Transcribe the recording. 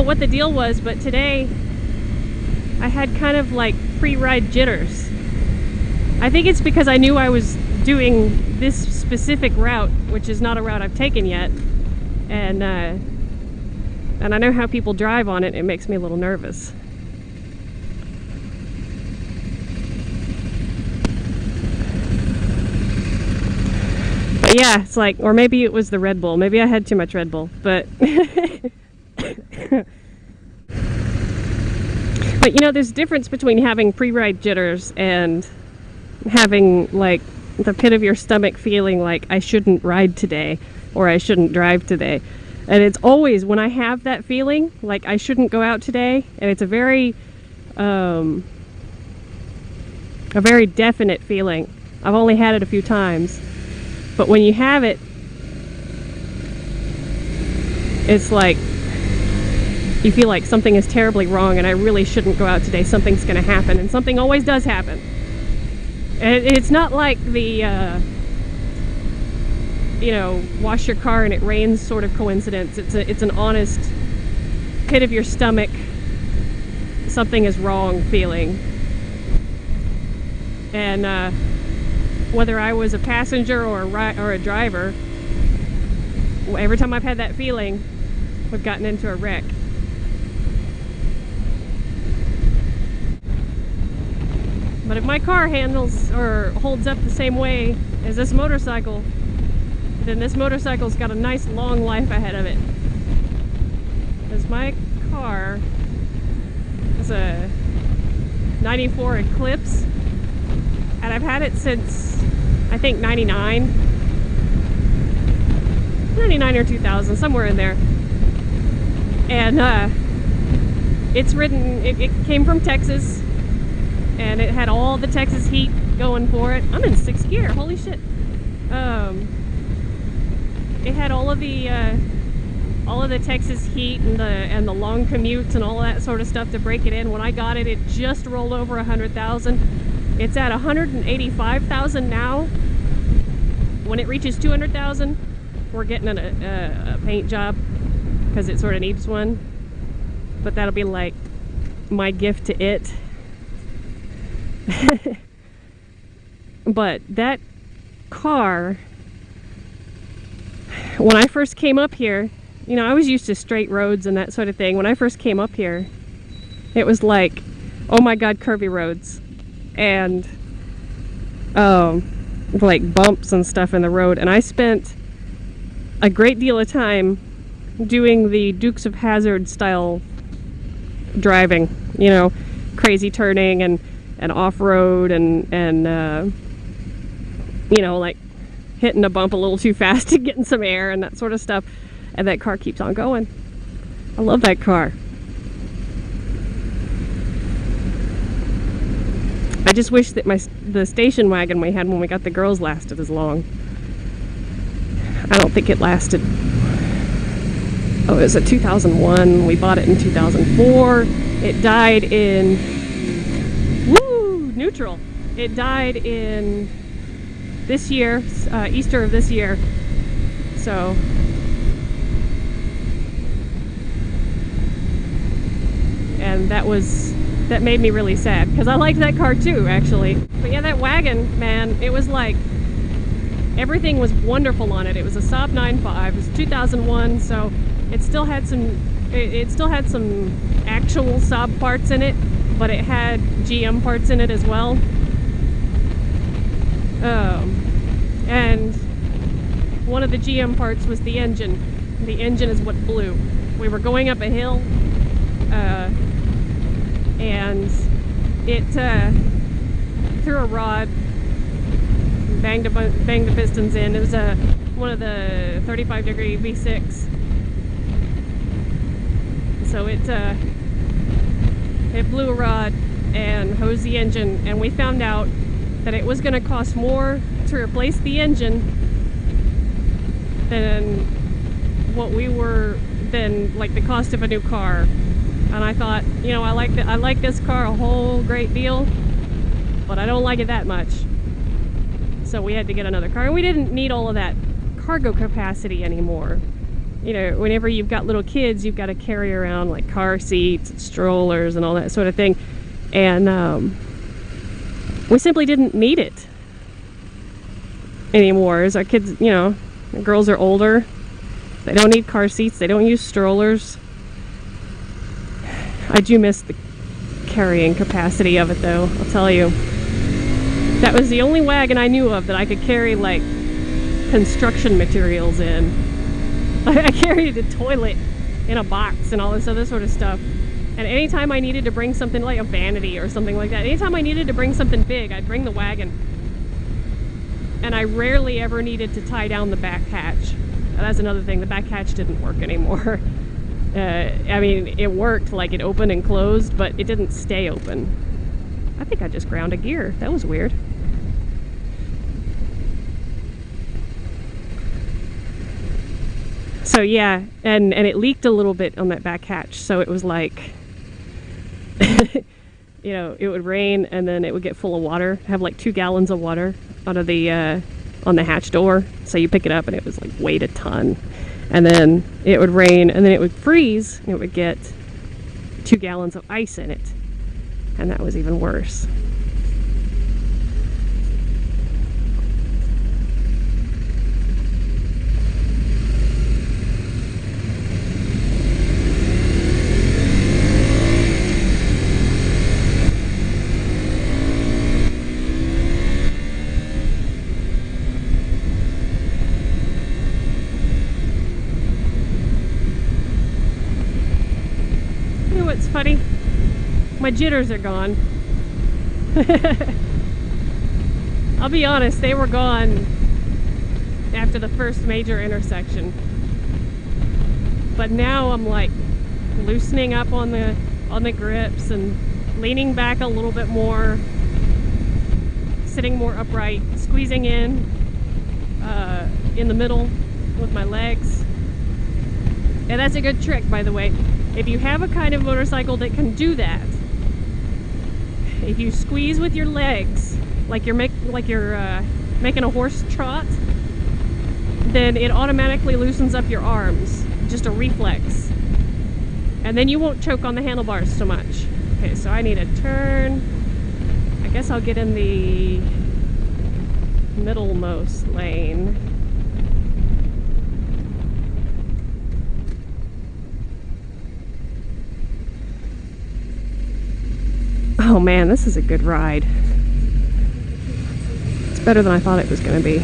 know what the deal was, but today I had kind of like pre-ride jitters. I think it's because I knew I was doing this specific route, which is not a route I've taken yet, and I know how people drive on it. It makes me a little nervous. But yeah, it's like, or maybe it was the Red Bull. Maybe I had too much Red Bull, but but you know, there's a difference between having pre-ride jitters and having like the pit of your stomach feeling like I shouldn't ride today or I shouldn't drive today. And it's always when I have that feeling like I shouldn't go out today, and it's a very definite feeling. I've only had it a few times, but when you have it, it's like you feel like something is terribly wrong and I really shouldn't go out today. Something's going to happen, and something always does happen. And it's not like the you know, wash your car and it rains sort of coincidence. It's an honest pit of your stomach, something is wrong feeling. And whether I was a passenger or a driver, every time I've had that feeling, we've gotten into a wreck. But if my car handles or holds up the same way as this motorcycle, then this motorcycle's got a nice long life ahead of it. Because my car is a 94 Eclipse, and I've had it since I think 99 or 2000, somewhere in there. And it's ridden, it came from Texas, and it had all the Texas heat going for it. I'm in 6th gear, holy shit. It had all of the Texas heat and the long commutes and all that sort of stuff to break it in. When I got it, it just rolled over 100,000. It's at 185,000 now. When it reaches 200,000, we're getting a paint job because it sort of needs one. But that'll be like my gift to it. But that car, when I first came up here, you know, I was used to straight roads and that sort of thing. When I first came up here, it was like, oh my god, curvy roads and like bumps and stuff in the road. And I spent a great deal of time doing the Dukes of Hazzard style driving, you know, crazy turning and off-road and you know, like hitting a bump a little too fast and getting some air and that sort of stuff. And that car keeps on going. I love that car. I just wish that the station wagon we had when we got the girls lasted as long. I don't think it lasted. Oh, it was a 2001. We bought it in 2004. It died in neutral. It died in this year, Easter of this year. So and that made me really sad because I liked that car too, actually. But yeah, that wagon, man, it was like everything was wonderful on it. It was a Saab 9.5. It was 2001, so it still had some actual Saab parts in it, but it had GM parts in it as well. And one of the GM parts was the engine. The engine is what blew. We were going up a hill, and it threw a rod, banged the pistons in. It was one of the 35-degree V6. So it blew a rod and hosed the engine, and we found out that it was going to cost more to replace the engine than like the cost of a new car. And I thought, you know, I like this car a whole great deal, but I don't like it that much. So we had to get another car, and we didn't need all of that cargo capacity anymore. you know, whenever you've got little kids, you've got to carry around like car seats and strollers and all that sort of thing. And we simply didn't need it anymore. As our kids, you know, the girls are older. They don't need car seats. They don't use strollers. I do miss the carrying capacity of it, though, I'll tell you. That was the only wagon I knew of that I could carry, like, construction materials in. I carried a toilet in a box and all this other sort of stuff. And anytime I needed to bring something like a vanity or something like that, anytime I needed to bring something big, I'd bring the wagon. And I rarely ever needed to tie down the back hatch. And that's another thing, the back hatch didn't work anymore. I mean, it worked, like it opened and closed, but it didn't stay open. I think I just ground a gear. That was weird. So yeah, and it leaked a little bit on that back hatch, so it was like, you know, it would rain and then it would get full of water, have like 2 gallons of water out of the on the hatch door. So you pick it up and it was like weighed a ton, and then it would rain and then it would freeze and it would get 2 gallons of ice in it, and that was even worse. What's funny? My jitters are gone. I'll be honest, they were gone after the first major intersection. But now I'm like loosening up on the grips and leaning back a little bit more, sitting more upright, squeezing in the middle with my legs. And that's a good trick, by the way. If you have a kind of motorcycle that can do that, if you squeeze with your legs, like you're making a horse trot, then it automatically loosens up your arms, just a reflex. And then you won't choke on the handlebars so much. Okay, so I need a turn. I guess I'll get in the middlemost lane. Oh man, this is a good ride. It's better than I thought it was going to be.